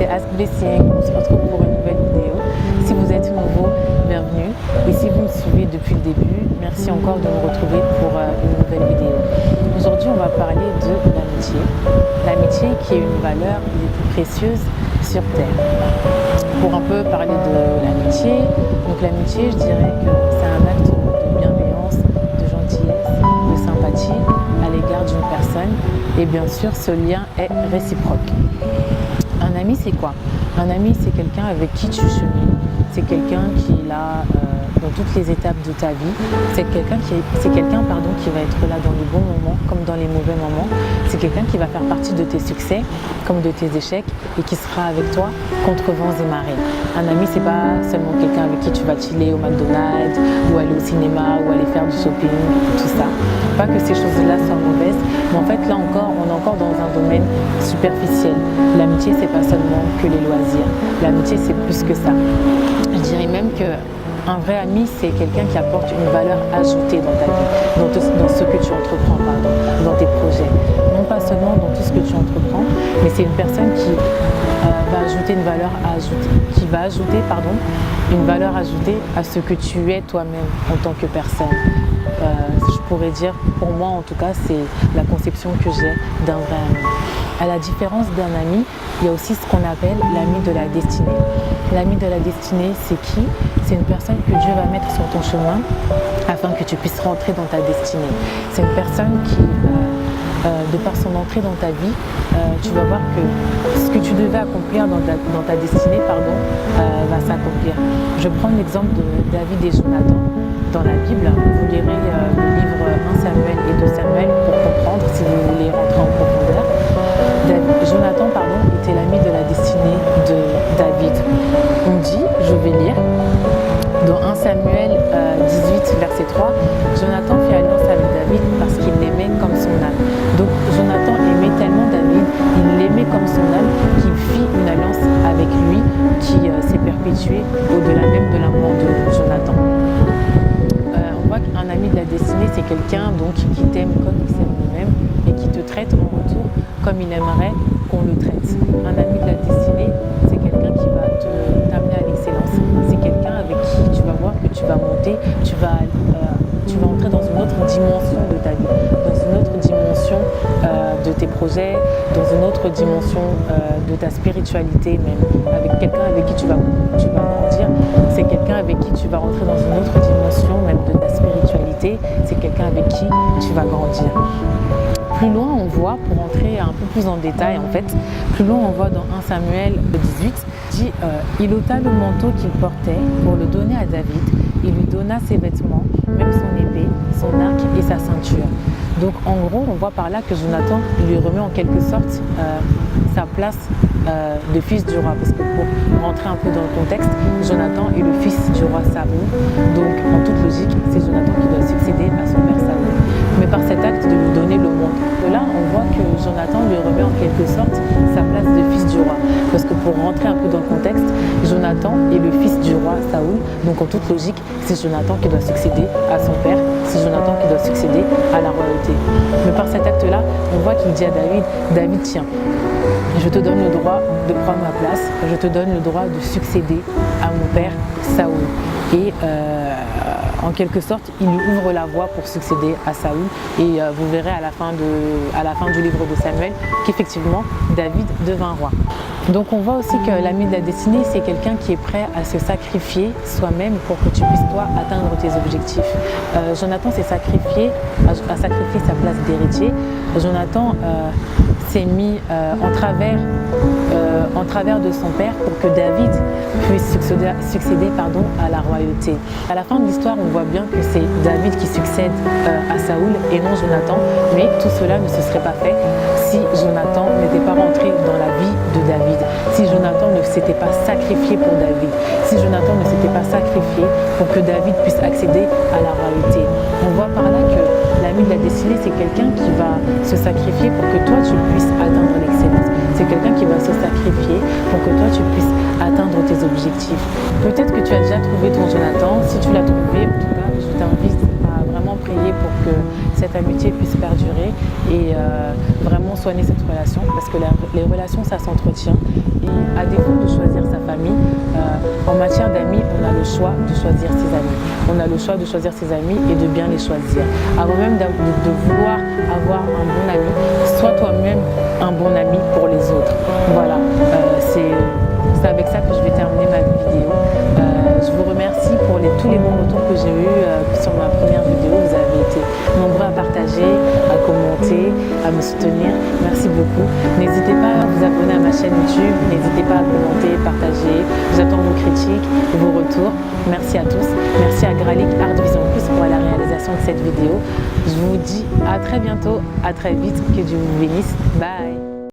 Ask Blessing, on se retrouve pour une nouvelle vidéo. Si vous êtes nouveau, bienvenue. Et si vous me suivez depuis le début, merci encore de me retrouver pour une nouvelle vidéo. Aujourd'hui, on va parler de l'amitié. L'amitié qui est une valeur les plus précieuses sur Terre. Pour un peu parler de l'amitié, donc l'amitié, je dirais que c'est un acte de bienveillance, de gentillesse, de sympathie à l'égard d'une personne. Et bien sûr, ce lien est réciproque. Un ami, c'est quoi? Un ami, c'est quelqu'un avec qui tu chemines. C'est quelqu'un qui est là dans toutes les étapes de ta vie. C'est quelqu'un qui va être là dans les bons moments comme dans les mauvais moments. C'est quelqu'un qui va faire partie de tes succès comme de tes échecs et qui sera avec toi contre vents et marées. Un ami, c'est pas seulement quelqu'un avec qui tu vas chiller au McDonald's ou aller au cinéma ou aller faire du shopping, tout ça. Pas que ces choses-là soient mauvaises, mais en fait là encore, on est encore dans un domaine superficiel. L'amitié, c'est pas seulement que les loisirs. L'amitié, c'est plus que ça. Je dirais même qu'un vrai ami, c'est quelqu'un qui apporte une valeur ajoutée dans ta vie, dans ce que tu entreprends, dans tes projets. Non pas seulement dans tout ce que tu entreprends, mais c'est une personne qui va ajouter une valeur une valeur ajoutée à ce que tu es toi-même en tant que personne. Je pourrais dire, pour moi en tout cas, c'est la conception que j'ai d'un vrai ami. À la différence d'un ami, il y a aussi ce qu'on appelle l'ami de la destinée. L'ami de la destinée, c'est qui? C'est une personne que Dieu va mettre sur ton chemin afin que tu puisses rentrer dans ta destinée. C'est une personne qui, de par son entrée dans ta vie, tu vas voir que ce que tu devais accomplir dans ta destinée va s'accomplir. Je prends l'exemple de David et Jonathan. Dans la Bible, vous lirez le livre 1 Samuel et 2 Samuel pour comprendre si vous voulez rentrer en profondeur. Jonathan était l'ami de la destinée de David. On dit, je vais lire, dans 1 Samuel 18, verset 3, Jonathan fit alliance avec David parce qu'il l'aimait comme son âme. Donc Jonathan aimait tellement David, il l'aimait comme son âme, qu'il fit une alliance avec lui qui s'est perpétuée au-delà même de la mort de Jonathan. On voit qu'un ami de la destinée, c'est quelqu'un qui t'aime comme il s'aime lui-même et qui te traite en retour comme il aimerait qu'on le traite. Un ami de la destinée, c'est quelqu'un qui va t'amener à l'excellence. C'est quelqu'un avec qui tu vas voir que tu vas monter, tu vas entrer dans une autre dimension de ta vie, dans une autre dimension de tes projets, dans une autre dimension de ta spiritualité même. Avec quelqu'un avec qui tu vas grandir, c'est quelqu'un avec qui tu vas rentrer dans une autre dimension même de ta spiritualité, c'est quelqu'un avec qui tu vas grandir. Plus loin, on voit, pour entrer un peu plus en détail en fait, plus loin on voit dans 1 Samuel 18, dit il ôta le manteau qu'il portait pour le donner à David, il lui donna ses vêtements, même son épée, son arc et sa ceinture. Donc en gros, on voit par là que Jonathan lui remet en quelque sorte sa place de fils du roi. Parce que pour rentrer un peu dans le contexte, Jonathan est le fils du roi Saoul. Donc en toute logique, c'est Jonathan qui doit succéder à son père Saoul. Mais par cet acte de lui donner le monde. De là, on voit que Jonathan lui remet en quelque sorte sa place de fils du roi. Parce que pour rentrer un peu dans le contexte, Jonathan est le fils du roi Saoul. Donc en toute logique, c'est Jonathan qui doit succéder à son père. C'est Jonathan qui doit succéder à la royauté. Mais par cet acte-là, on voit qu'il dit à David, David, tiens, je te donne le droit de prendre ma place, je te donne le droit de succéder à mon père Saoul. Et en quelque sorte, il lui ouvre la voie pour succéder à Saoul. Et vous verrez à la fin du livre de Samuel qu'effectivement, David devint roi. Donc on voit aussi que l'ami de la destinée, c'est quelqu'un qui est prêt à se sacrifier soi-même pour que tu puisses toi atteindre tes objectifs. Jonathan s'est sacrifié, a sacrifié sa place d'héritier. Jonathan s'est mis en travers de son père pour que David puisse succéder à la royauté. À la fin de l'histoire, on voit bien que c'est David qui succède à Saoul et non Jonathan, mais tout cela ne se serait pas fait si Jonathan n'était pas rentré dans la vie de David, si Jonathan ne s'était pas sacrifié pour David, si Jonathan ne s'était pas sacrifié pour que David puisse accéder à la royauté. On voit par là que l'ami de la destinée, c'est quelqu'un qui va se sacrifier pour que toi tu puisses atteindre l'excellence. C'est quelqu'un qui va se sacrifier pour que toi tu puisses atteindre tes objectifs. Peut-être que tu as déjà trouvé ton Jonathan. Si tu l'as trouvé, en tout cas, je t'invite à vraiment prier pour que cette amitié puisse perdurer et vraiment soigner cette relation, parce que les relations, ça s'entretient. Et à défaut de choisir sa famille, en matière d'amis, on a le choix de choisir ses amis. On a le choix de choisir ses amis et de bien les choisir. Avant même de vouloir avoir un bon ami, sois toi-même un bon ami pour les autres. Voilà, c'est avec ça que je vais terminer ma vidéo. Je vous remercie pour tous les bons retours que j'ai eus sur ma première vidéo. Vous avez été nombreux à partager, à commenter, à me soutenir. Merci beaucoup. N'hésitez pas à vous abonner à ma chaîne YouTube. N'hésitez pas à commenter, partager. J'attends vos critiques, vos retours. Merci à tous. Merci à Gralic Art Vision Plus pour la réalisation de cette vidéo. Je vous dis à très bientôt, à très vite. Que Dieu vous bénisse. Bye.